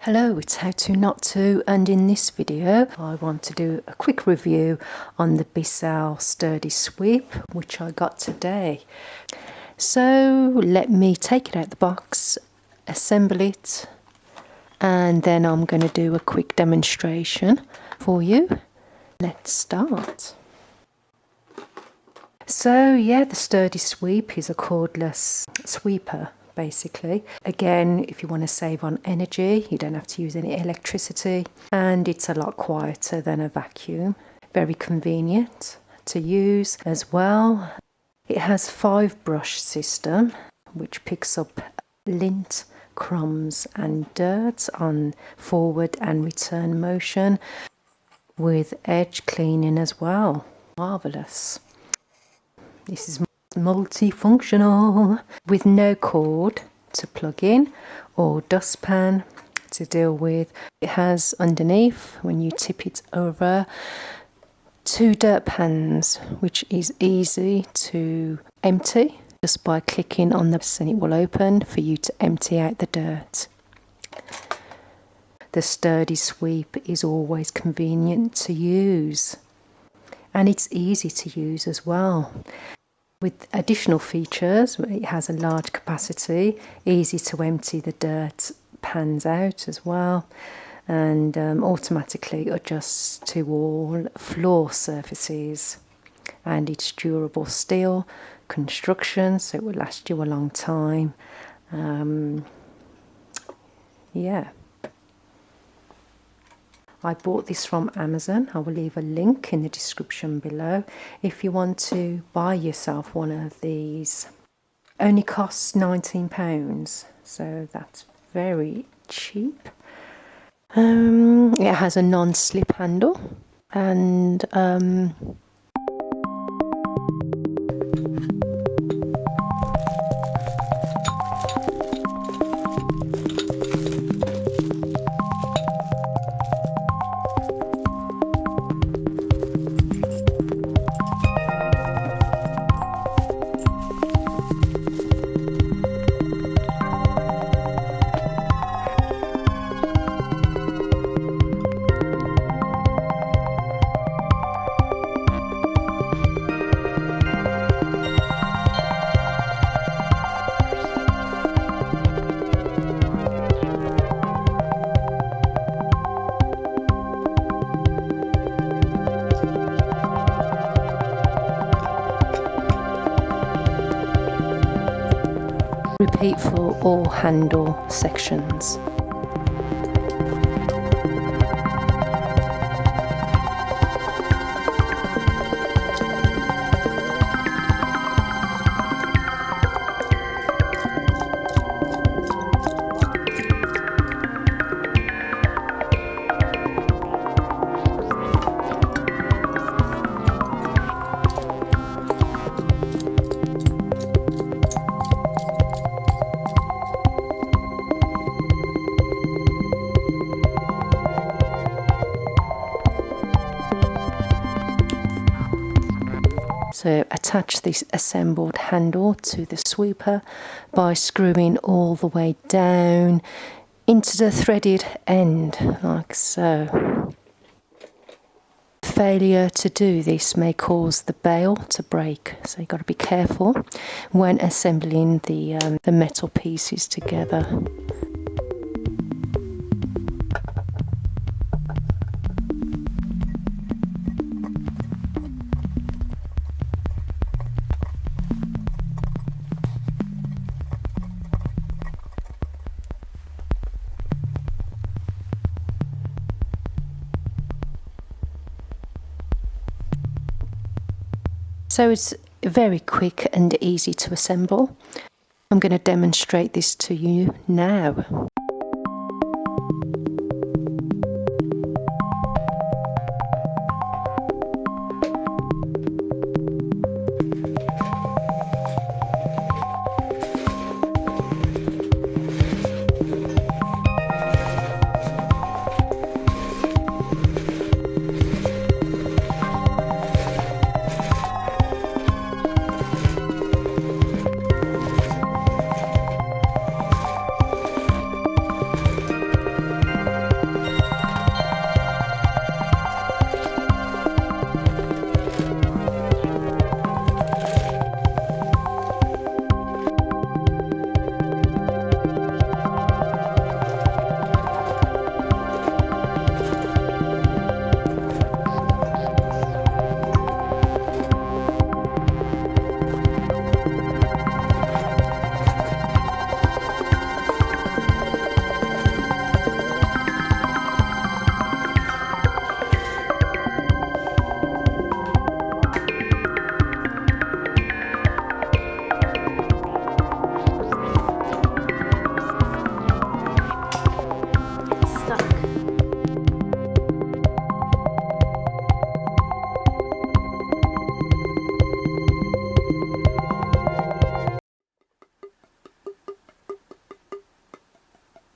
Hello, it's How To Not To, and in this video I want to do a quick review on the Bissell Sturdy Sweep which I got today. So let me take it out the box, assemble it, and then I'm going to do a quick demonstration for you. Let's start. So yeah, the Sturdy Sweep is a cordless sweeper. Basically, again, if you want to save on energy, you don't have to use any electricity, and it's a lot quieter than a vacuum. Very convenient to use as well. It has 5-brush system which picks up lint, crumbs and dirt on forward and return motion, with edge cleaning as well. Marvelous. This is multifunctional, with no cord to plug in or dustpan to deal with. It has underneath, when you tip it over, 2 dirt pans which is easy to empty just by clicking on the and it will open for you to empty out the dirt. The Sturdy Sweep is always convenient to use, and it's easy to use as well. With additional features, it has a large capacity, easy to empty the dirt pans out as well, and automatically adjusts to all floor surfaces. And it's durable steel construction, so it will last you a long time. Yeah. I bought this from Amazon. I will leave a link in the description below if you want to buy yourself one of these. Only costs £19, so that's very cheap. It has a non-slip handle, and repeat for all handle sections. So attach this assembled handle to the sweeper by screwing all the way down into the threaded end, like so. Failure to do this may cause the bail to break, so you've got to be careful when assembling the metal pieces together. So it's very quick and easy to assemble. I'm going to demonstrate this to you now.